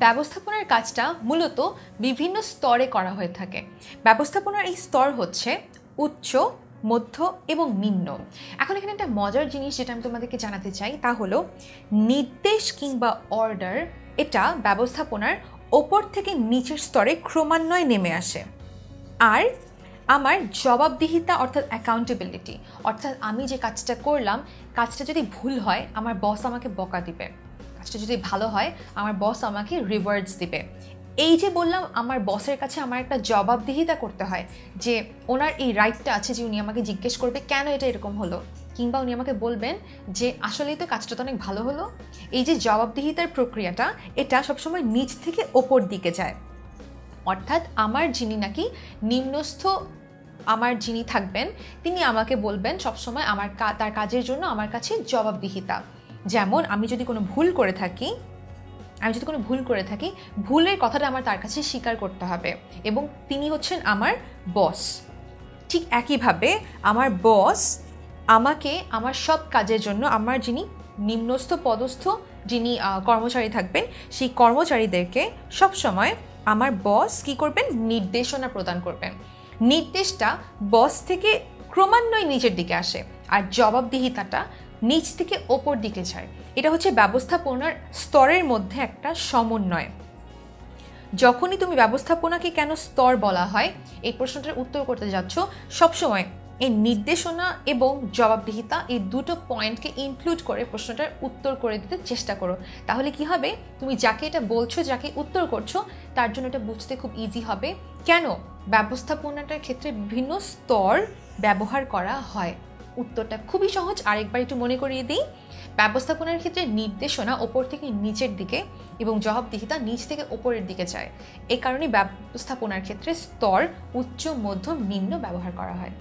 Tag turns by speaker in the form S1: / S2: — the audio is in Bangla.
S1: ব্যবস্থাপনার কাজটা মূলত বিভিন্ন স্তরে করা হয়ে থাকে। ব্যবস্থাপনার এই স্তর হচ্ছে উচ্চ, মধ্য এবং নিম্ন। এখন এখানে একটা মজার জিনিস যেটা আমি তোমাদেরকে জানাতে চাই তা হলো নির্দেশ কিংবা অর্ডার এটা ব্যবস্থাপনার ওপর থেকে নিচের স্তরে ক্রমান্বয়ে নেমে আসে। আর আমার জবাবদিহিতা অর্থাৎ অ্যাকাউন্টেবিলিটি, অর্থাৎ আমি যে কাজটা করলাম কাজটা যদি ভুল হয় আমার বস আমাকে বকা দিবে, কাজটা যদি ভালো হয় আমার বস আমাকে রিওয়ার্ডস দিবে। এই যে বললাম আমার বসের কাছে আমার একটা জবাবদিহিতা করতে হয় যে ওনার এই রাইটটা আছে যে উনি আমাকে জিজ্ঞেস করবে কেন এটা এরকম হলো, কিংবা উনি আমাকে বলবেন যে আসলেই তো কাজটা তো অনেক ভালো হলো। এই যে জবাবদিহিতার প্রক্রিয়াটা এটা সবসময় নিচ থেকে ওপর দিকে যায়। অর্থাৎ আমার যিনি নাকি নিম্নস্থ আমার যিনি থাকবেন তিনি আমাকে বলবেন সবসময় আমার তার কাজের জন্য আমার কাছে জবাবদিহিতা। যেমন আমি যদি কোনো ভুল করে থাকি ভুলের কথাটা আমার তার কাছে স্বীকার করতে হবে এবং তিনি হচ্ছেন আমার বস। ঠিক একইভাবে আমার বস আমাকে আমার সব কাজের জন্য আমার যিনি নিম্নস্থ পদস্থ যিনি কর্মচারী থাকবেন সেই কর্মচারীদেরকে সবসময় আমার বস কি করবেন, নির্দেশনা প্রদান করবেন। নির্দেশটা বস থেকে ক্রমান্বয়ে নিচের দিকে আসে আর জবাবদিহিতাটা নিচ থেকে ওপর দিকে যায়। এটা হচ্ছে ব্যবস্থাপনার স্তরের মধ্যে একটা সমন্বয়। যখনই তুমি ব্যবস্থাপনাকে কেন স্তর বলা হয় এই প্রশ্নটার উত্তর করতে যাচ্ছ, সবসময় এই নির্দেশনা এবং জবাবদিহিতা এই দুটো পয়েন্টকে ইনক্লুড করে প্রশ্নটার উত্তর করে দিতে চেষ্টা করো। তাহলে কি হবে, তুমি যাকে এটা বলছো, যাকে উত্তর করছো তার জন্য এটা বুঝতে খুব ইজি হবে কেন ব্যবস্থাপনাটার ক্ষেত্রে বিভিন্ন স্তর ব্যবহার করা হয়। উত্তরটা খুবই সহজ, আরেকবার একটু মনে করিয়ে দিই। ব্যবস্থাপনার ক্ষেত্রে নির্দেশনা ওপর থেকে নিচের দিকে এবং জবাবদিহিতা নিচ থেকে ওপরের দিকে যায়। এই কারণে ব্যবস্থাপনার ক্ষেত্রে স্তর উচ্চ, মধ্যম, নিম্ন ব্যবহার করা হয়।